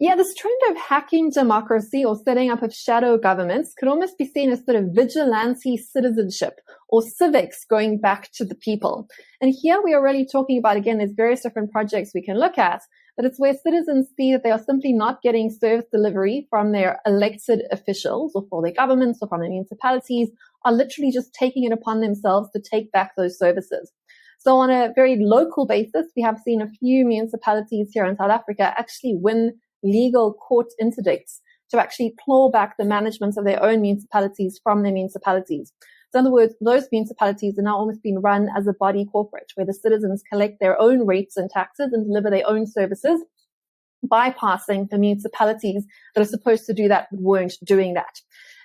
Yeah, this trend of hacking democracy or setting up of shadow governments could almost be seen as sort of vigilante citizenship or civics going back to the people. And here we are really talking about, again, there's various different projects we can look at, but it's where citizens see that they are simply not getting service delivery from their elected officials or for their governments or from their municipalities, are literally just taking it upon themselves to take back those services. So on a very local basis, we have seen a few municipalities here in South Africa actually win legal court interdicts to actually claw back the management of their own municipalities from their municipalities. So in other words, those municipalities are now almost being run as a body corporate, where the citizens collect their own rates and taxes and deliver their own services, bypassing the municipalities that are supposed to do that but weren't doing that.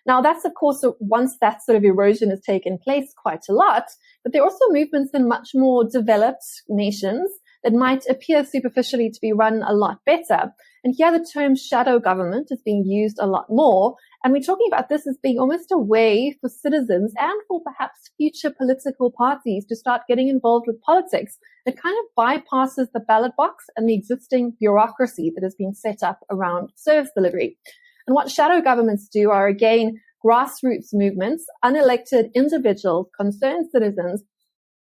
Now, that's, of course, once that sort of erosion has taken place quite a lot, but there are also movements in much more developed nations that might appear superficially to be run a lot better. And here the term shadow government is being used a lot more. And we're talking about this as being almost a way for citizens and for perhaps future political parties to start getting involved with politics that kind of bypasses the ballot box and the existing bureaucracy that has been set up around service delivery. And what shadow governments do are, again, grassroots movements, unelected individuals, concerned citizens,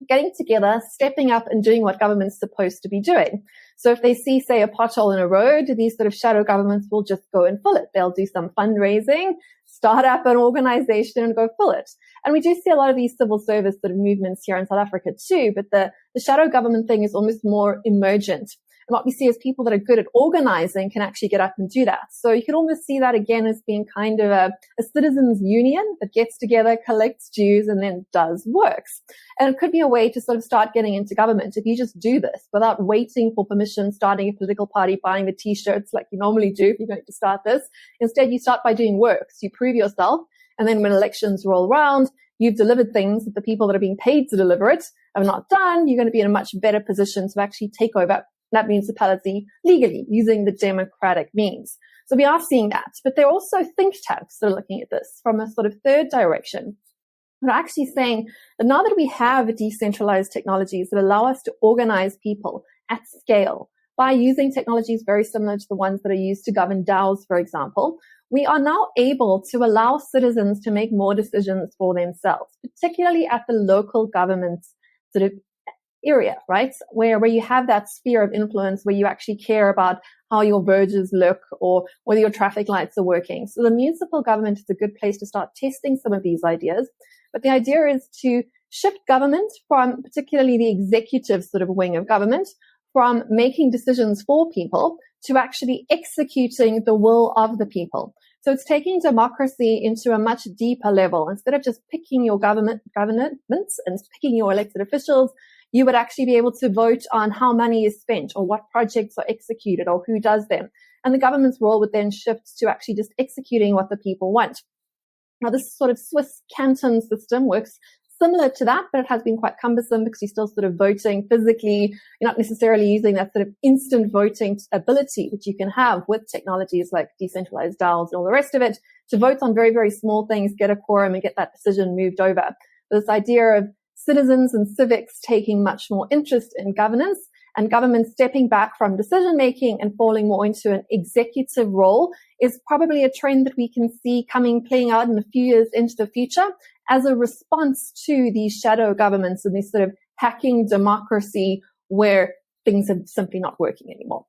getting together, stepping up and doing what government's supposed to be doing. So if they see, say, a pothole in a road, these sort of shadow governments will just go and fill it. They'll do some fundraising, start up an organization and go fill it. And we do see a lot of these civil service sort of movements here in South Africa too, but the shadow government thing is almost more emergent. And what we see is people that are good at organizing can actually get up and do that. So you can almost see that again as being kind of a citizens union that gets together, collects dues, and then does works. And it could be a way to sort of start getting into government if you just do this without waiting for permission, starting a political party, buying the t-shirts like you normally do if you're going to start this. Instead, you start by doing works. You prove yourself. And then when elections roll around, you've delivered things that the people that are being paid to deliver it have not done. You're going to be in a much better position to actually take over that municipality legally using the democratic means. So we are seeing that. But there are also think tanks that are looking at this from a sort of third direction. They're actually saying that now that we have decentralized technologies that allow us to organize people at scale by using technologies very similar to the ones that are used to govern DAOs, for example, we are now able to allow citizens to make more decisions for themselves, particularly at the local government sort of area, right? Where you have that sphere of influence where you actually care about how your verges look or whether your traffic lights are working. So the municipal government is a good place to start testing some of these ideas. But the idea is to shift government from particularly the executive sort of wing of government from making decisions for people to actually executing the will of the people. So it's taking democracy into a much deeper level. Instead of just picking your governments and picking your elected officials, you would actually be able to vote on how money is spent or what projects are executed or who does them. And the government's role would then shift to actually just executing what the people want. Now, this sort of Swiss canton system works similar to that, but it has been quite cumbersome because you're still sort of voting physically. You're not necessarily using that sort of instant voting ability which you can have with technologies like decentralized DAOs and all the rest of it to vote on very, very small things, get a quorum and get that decision moved over. This idea of citizens and civics taking much more interest in governance and government stepping back from decision making and falling more into an executive role is probably a trend that we can see playing out in a few years into the future as a response to these shadow governments and this sort of hacking democracy where things are simply not working anymore.